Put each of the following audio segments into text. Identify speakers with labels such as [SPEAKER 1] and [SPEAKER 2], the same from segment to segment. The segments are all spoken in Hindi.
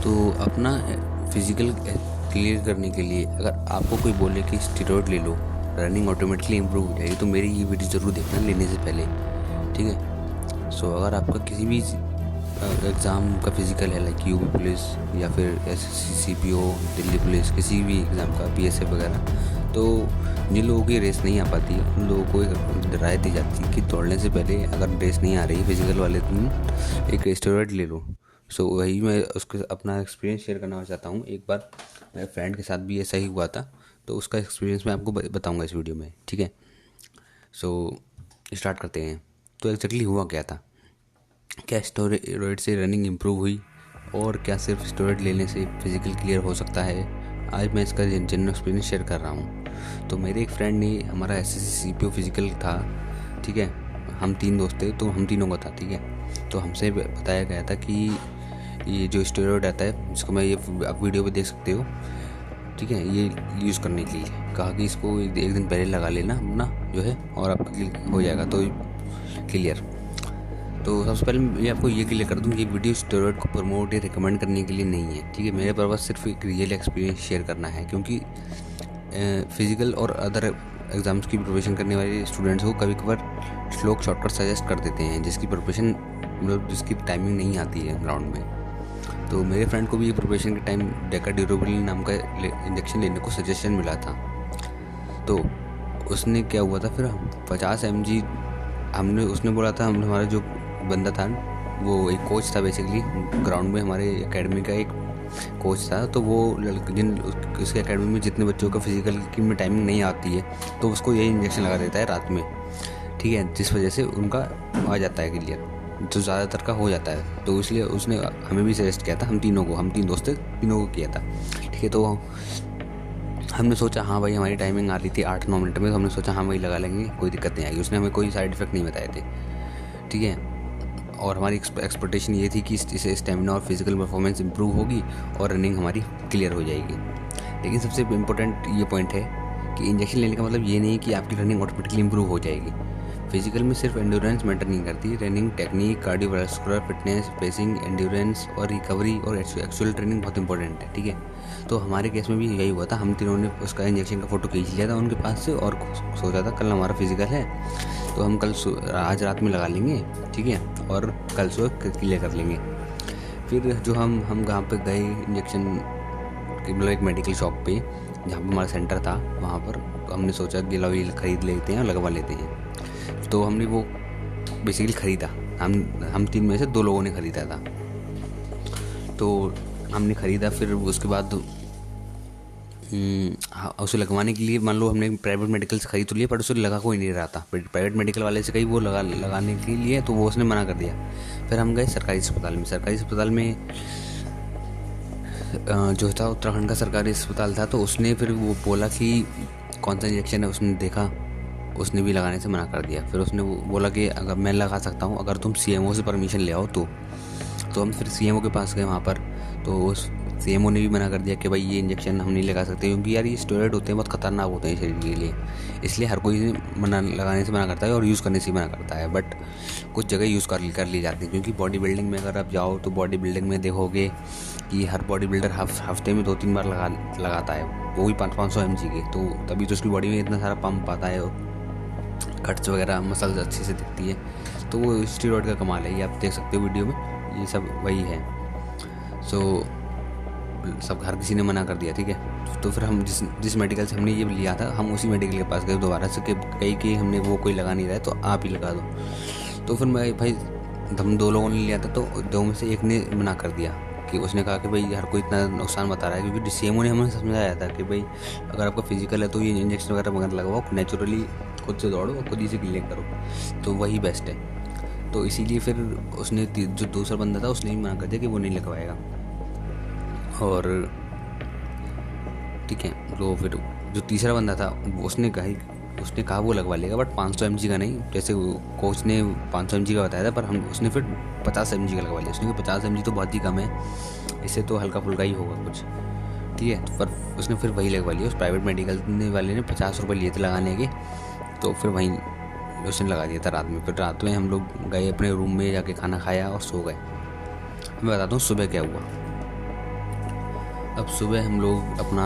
[SPEAKER 1] तो अपना फिज़िकल क्लियर करने के लिए अगर आपको कोई बोले कि स्टेरॉइड ले लो, रनिंग ऑटोमेटिकली इम्प्रूव हो जाएगी, तो मेरी ये वीडियो ज़रूर देखना लेने से पहले, ठीक है। सो अगर आपका किसी भी एग्ज़ाम का फिज़िकल है, लाइक यूपी पुलिस या फिर एसएससी सीपीओ, दिल्ली पुलिस, किसी भी एग्ज़ाम का, बीएसएफ वगैरह, तो जिन लोगों की रेस नहीं आ पाती उन लोगों को एक राय दी जाती है कि दौड़ने से पहले अगर रेस नहीं आ रही फिज़िकल वाले दिन एक स्टेरॉइड ले लो। सो वही मैं उसके अपना एक्सपीरियंस शेयर करना चाहता हूँ। एक बार मेरे फ्रेंड के साथ भी ऐसा ही हुआ था, तो उसका एक्सपीरियंस मैं आपको बताऊँगा इस वीडियो में, ठीक है। सो स्टार्ट करते हैं। तो एक्जैक्टली हुआ क्या था, क्या स्टेरॉइड से रनिंग इम्प्रूव हुई और क्या सिर्फ स्टेरॉइड लेने से फिज़िकल क्लियर हो सकता है, आज मैं इसका जनरल एक्सपीरियंस शेयर कर रहा हूँ। तो मेरे एक फ्रेंड ने, हमारा एसएससी सीपीओ फिज़िकल था, ठीक है, हम 3 दोस्त थे, तो हम तीनों का था, ठीक है। तो हमसे बताया गया था कि ये जो स्टेरॉइड आता है, जिसको मैं ये आप वीडियो पे देख सकते हो, ठीक है, ये यूज़ करने के लिए कहा कि इसको एक दिन पहले लगा लेना अपना जो है, और आपका हो जाएगा तो क्लियर। तो सबसे पहले मैं आपको ये क्लियर कर दूँ, ये वीडियो स्टेरॉइड को प्रमोट या रिकमेंड करने के लिए नहीं है, ठीक है। मेरे पर्पस सिर्फ एक रियल एक्सपीरियंस शेयर करना है, क्योंकि फिज़िकल और अदर एग्ज़ाम्स की प्रिपरेशन करने वाले स्टूडेंट्स को कभी कभार लोग शॉर्टकट सजेस्ट कर देते हैं, जिसकी प्रिपरेशन मतलब जिसकी टाइमिंग नहीं आती है ग्राउंड में। तो मेरे फ्रेंड को भी प्रिपरेशन के टाइम डेका ड्यूरेबिलिटी नाम का इंजेक्शन लेने को सजेशन मिला था। तो उसने क्या हुआ था, फिर 50 mg हमने, उसने बोला था, हमारा जो बंदा था वो एक कोच था बेसिकली ग्राउंड में, हमारे एकेडमी का एक कोच था। तो वो उसके एकेडमी में जितने बच्चों का फिज़िकल की में टाइमिंग नहीं आती है, तो उसको यही इंजेक्शन लगा देता है रात में, ठीक है, जिस वजह से उनका आ जाता है क्लियर, तो ज़्यादातर का हो जाता है। तो इसलिए उसने हमें भी सजेस्ट किया था, हम 3 दोस्त थे, तीनों को किया था, ठीक है। तो हमने सोचा हाँ भाई, हमारी टाइमिंग आ रही थी 8-9 मिनट में, तो हमने सोचा हाँ वही लगा लेंगे, कोई दिक्कत नहीं आएगी। उसने हमें कोई साइड इफ़ेक्ट नहीं बताए थे, ठीक है। और हमारी एक्सपेक्टेशन ये थी कि इससे स्टेमिना और फिज़िकल परफॉर्मेंस इंप्रूव होगी और रनिंग हमारी क्लियर हो जाएगी। लेकिन सबसे इम्पोर्टेंट ये पॉइंट है कि इंजेक्शन लेने का मतलब ये नहीं है कि आपकी रनिंग ऑटोमेटिकली इंप्रूव हो जाएगी। फिजिकल में सिर्फ एंड्योरेंस मैटर नहीं करती, running technique, cardiovascular fitness, pacing, endurance और रिकवरी और एक्चुअल ट्रेनिंग बहुत इंपॉर्टेंट है, ठीक है। तो हमारे केस में भी यही हुआ था, हम तीनों ने उसका इंजेक्शन का फ़ोटो खींच लिया था उनके पास से, और सोचा था कल हमारा फिजिकल है तो हम कल आज रात में लगा लेंगे, ठीक है, और कल सुबह क्लियर कर लेंगे। फिर जो हम कहाँ पे गए इंजेक्शन, मतलब एक मेडिकल शॉप पे जहाँ पर हमारा सेंटर था, वहाँ पर हमने सोचा कि लो ये खरीद लेते हैं और लगवा लेते हैं। तो हमने वो बेसिकली ख़रीदा, हम 3 में से 2 लोगों ने ख़रीदा था। तो हमने ख़रीदा, फिर उसके बाद उसे लगवाने के लिए, मान लो हमने प्राइवेट मेडिकल से ख़रीद तो लिया, पर उसे लगा कोई नहीं रहा था। प्राइवेट मेडिकल वाले से कही वो लगाने के लिए, तो वो उसने मना कर दिया। फिर हम गए सरकारी अस्पताल में जो था उत्तराखंड का सरकारी अस्पताल था, तो उसने फिर वो बोला कि कौन सा इंजेक्शन है, उसने देखा, उसने भी लगाने से मना कर दिया। फिर उसने बोला कि अगर मैं लगा सकता हूँ अगर तुम सीएमओ से परमिशन ले आओ तो हम फिर सीएमओ के पास गए वहाँ पर। तो उस सीएमओ ने भी मना कर दिया कि भाई ये इंजेक्शन हम नहीं लगा सकते, क्योंकि यार ये स्टेरॉइड होते हैं, बहुत ख़तरनाक होते हैं शरीर के लिए, इसलिए हर कोई लगाने से मना करता है और यूज़ करने से मना करता है। बट कुछ जगह यूज़ कर ली जाती है, क्योंकि बॉडी बिल्डिंग में अगर आप जाओ तो बॉडी बिल्डिंग में देखोगे कि हर बॉडी बिल्डर हफ्ते में 2-3 बार लगाता है, वो भी 500 mg के, तो तभी तो उसकी बॉडी में इतना सारा पंप आता है, कट्स वगैरह, मसल्स अच्छे से दिखती है। तो वो स्टेरॉइड का कमाल है, ये आप देख सकते हो वीडियो में, ये सब वही है। सो सब हर किसी ने मना कर दिया, ठीक है। तो फिर हम जिस मेडिकल से हमने ये लिया था, हम उसी मेडिकल के पास गए दोबारा से, कहीं कि हमने वो कोई लगा नहीं रहा है तो आप ही लगा दो। तो फिर मैं भाई, हम 2 लोगों ने लिया था, तो 2 में से एक ने मना कर दिया, कि उसने कहा कि भाई हर कोई इतना नुकसान बता रहा है, क्योंकि सीएमओ ने हमें समझाया था कि भाई अगर आपका फिजिकल है तो ये इंजेक्शन वगैरह मगर लगवाओ, नेचुरली खुद से दौड़ो और खुद ही से क्लियर करो, तो वही बेस्ट है। तो इसीलिए फिर उसने, जो दूसरा बंदा था, उसने भी मना कर दिया कि वो नहीं लगवाएगा। और ठीक है, तो फिर जो तीसरा बंदा था उसने कहा वो लगवा लेगा, बट 500 mg का नहीं, जैसे कोच ने 500 mg का बताया था, पर उसने फिर 50 mg का लगवा लिया। उसने कहा 50 mg तो बहुत ही कम है, इससे तो हल्का फुल्का ही होगा कुछ, ठीक है। पर उसने फिर वही लगवा लिया। उस प्राइवेट मेडिकल वाले ने 50 रुपये लिए थे लगाने के, तो फिर वहीं उसने लगा दिया था रात में। फिर रात में हम लोग गए अपने रूम में, जाके खाना खाया और सो गए। मैं बताता हूँ सुबह क्या हुआ। अब सुबह हम लोग अपना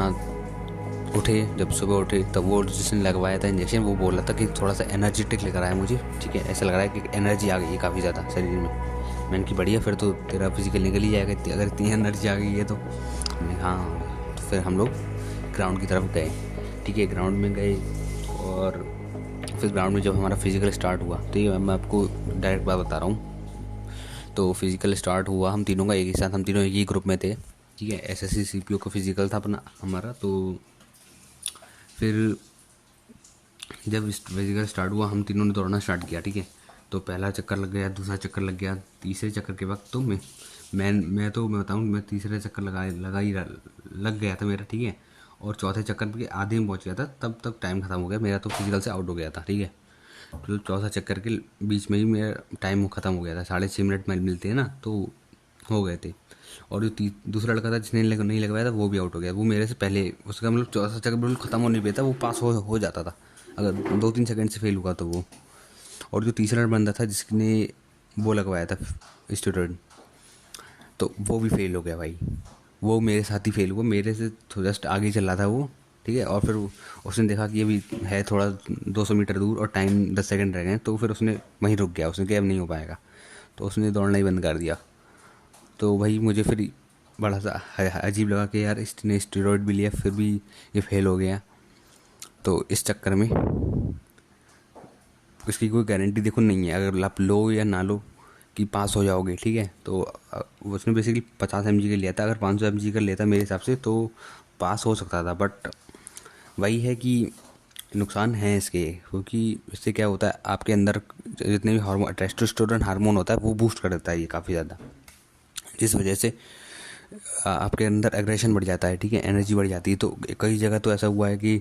[SPEAKER 1] उठे, जब सुबह उठे तब वो जिसने लगवाया था इंजेक्शन वो बोला था कि थोड़ा सा एनर्जेटिक लेकर आया मुझे, ठीक है, ऐसा लग रहा है कि एनर्जी आ गई है काफ़ी ज़्यादा शरीर में। मैंने कि बढ़िया, फिर तो तेरा फिजिकल निकल ही जाएगा अगर इतनी एनर्जी आ गई है तो। मैंने हाँ। तो फिर हम लोग ग्राउंड की तरफ गए, ठीक है, ग्राउंड में गए और फिर ग्राउंड में जब हमारा फिजिकल स्टार्ट हुआ, तो ये मैं आपको डायरेक्ट बात बता रहा हूँ। तो फिजिकल स्टार्ट हुआ हम तीनों का एक ही साथ, हम तीनों एक ही ग्रुप में थे, ठीक है। SSC CPO का फिजिकल था अपना हमारा। तो फिर जब फिजिकल स्टार्ट हुआ हम तीनों ने दौड़ना स्टार्ट किया, ठीक है। तो पहला चक्कर लग गया, दूसरा चक्कर लग गया, तीसरे चक्कर के वक्त तो मैं बताऊँ, मैं तीसरे चक्कर लग गया था मेरा, ठीक है। और चौथे चक्कर के आधे में पहुंच गया था, तब टाइम ख़त्म हो गया मेरा, तो फिजिकल से आउट हो गया था, ठीक है। तो चौथा चक्कर के बीच में ही मेरा टाइम ख़त्म हो गया था, 6.5 मिनट में मिलते हैं ना, तो हो गए थे। और जो दूसरा लड़का था जिसने नहीं लगवाया था वो भी आउट हो गया, वो मेरे से पहले, उसका मतलब चौथा चक्कर बिल्कुल ख़त्म होने पे था, वो पास हो जाता था अगर 2-3 सेकंड से फेल हुआ तो वो। और जो तीसरा बंदा था जिसने वो लगवाया था स्टूडेंट, तो वो भी फेल हो गया भाई। वो मेरे साथ ही फेल हुआ, मेरे से जस्ट आगे चल रहा था वो, ठीक है। और फिर उसने देखा कि ये भी है थोड़ा 200 मीटर दूर और टाइम 10 सेकंड रह गए, तो फिर उसने वहीं रुक गया, उसने कहा अब नहीं हो पाएगा, तो उसने दौड़ना ही बंद कर दिया। तो भाई मुझे फिर बड़ा सा अजीब लगा कि यार इसने स्टेरॉइड भी लिया फिर भी ये फेल हो गया। तो इस चक्कर में इसकी कोई गारंटी देखो नहीं है, अगर आप लो या ना लो कि पास हो जाओगे, ठीक है। तो उसने बेसिकली 50 mg का लिया था, अगर 500 mg का लेता मेरे हिसाब से तो पास हो सकता था। बट वही है कि नुकसान है इसके, क्योंकि इससे क्या होता है आपके अंदर जितने भी हार्मोन, टेस्टोस्टेरोन हार्मोन होता है वो बूस्ट कर देता है ये काफ़ी ज़्यादा, जिस वजह से आपके अंदर एग्रेशन बढ़ जाता है, ठीक है, एनर्जी बढ़ जाती है। तो कई जगह तो ऐसा हुआ है कि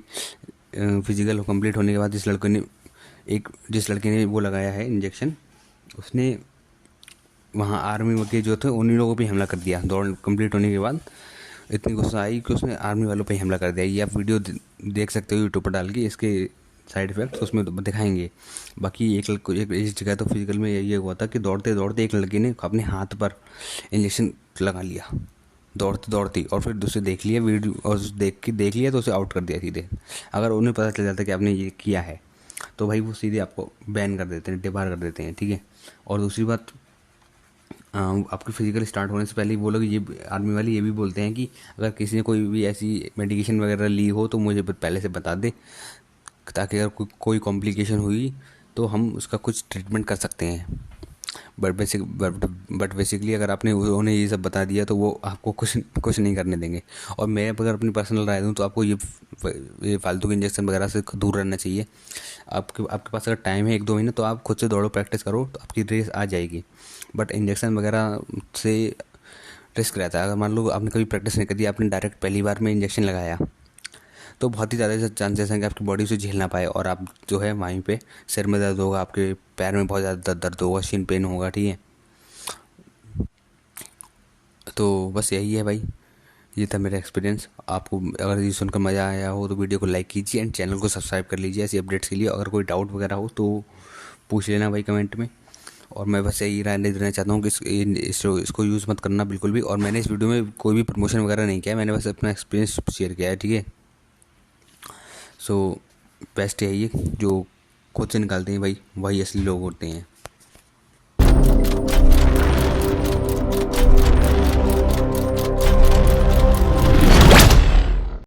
[SPEAKER 1] फिजिकल कंप्लीट होने के बाद जिस लड़के ने वो लगाया है इंजेक्शन, उसने वहाँ आर्मी के जो थे उन्हीं लोगों पे हमला कर दिया। दौड़ कंप्लीट होने के बाद इतनी गुस्सा आई कि उसने आर्मी वालों पे हमला कर दिया। ये आप वीडियो देख सकते हो यूट्यूब पर डाल के, इसके साइड इफेक्ट उसमें तो दिखाएंगे। बाकी एक जगह तो फिजिकल में ये हुआ था कि दौड़ते दौड़ते एक लड़के ने अपने हाथ पर इंजेक्शन लगा लिया दौड़ते दौड़ते, और फिर दूसरे देख लिया वीडियो और देख लिया तो उसे आउट कर दिया सीधे। अगर उन्हें पता चल जाता कि आपने ये किया है तो भाई वो सीधे आपको बैन कर देते हैं, डिबार कर देते हैं, ठीक है। और दूसरी बात, आपकी फिजिकल स्टार्ट होने से पहले वो लोग ये आर्मी वाले ये भी बोलते हैं कि अगर किसी ने कोई भी ऐसी मेडिकेशन वगैरह ली हो तो मुझे पहले से बता दे, ताकि अगर कोई कॉम्प्लिकेशन हुई तो हम उसका कुछ ट्रीटमेंट कर सकते हैं। बट बेसिकली अगर आपने उन्हें ये सब बता दिया तो वो आपको कुछ नहीं करने देंगे। और मैं अगर अपनी पर्सनल राय दूँ तो आपको ये फालतू के इंजेक्शन वगैरह से दूर रहना चाहिए। आपके पास अगर टाइम है 1-2 महीने तो आप खुद से दौड़ो, प्रैक्टिस करो, तो आपकी रेस आ जाएगी। बट इंजेक्शन वगैरह से रिस्क रहता है। अगर मान लो आपने कभी प्रैक्टिस नहीं करी, आपने डायरेक्ट पहली बार में इंजेक्शन लगाया तो बहुत ही ज़्यादा चांसेस हैं कि आपकी बॉडी उसे झेल ना पाए और आप जो है वहीं पे सिर में दर्द होगा, आपके पैर में बहुत ज़्यादा दर्द होगा, शिन पेन होगा, ठीक है। तो बस यही है भाई, ये था मेरा एक्सपीरियंस। आपको अगर ये सुनकर मज़ा आया हो तो वीडियो को लाइक कीजिए एंड चैनल को सब्सक्राइब कर लीजिए ऐसी अपडेट्स के लिए। अगर कोई डाउट वगैरह हो तो पूछ लेना भाई कमेंट में। और मैं बस यही राय देना चाहता हूँ कि इसको यूज़ मत करना बिल्कुल भी। और मैंने इस वीडियो में कोई भी प्रमोशन वगैरह नहीं किया, मैंने बस अपना एक्सपीरियंस शेयर किया है, ठीक है। सो बेस्ट यही है, जो खुद से निकालते हैं भाई वही असली लोग होते हैं।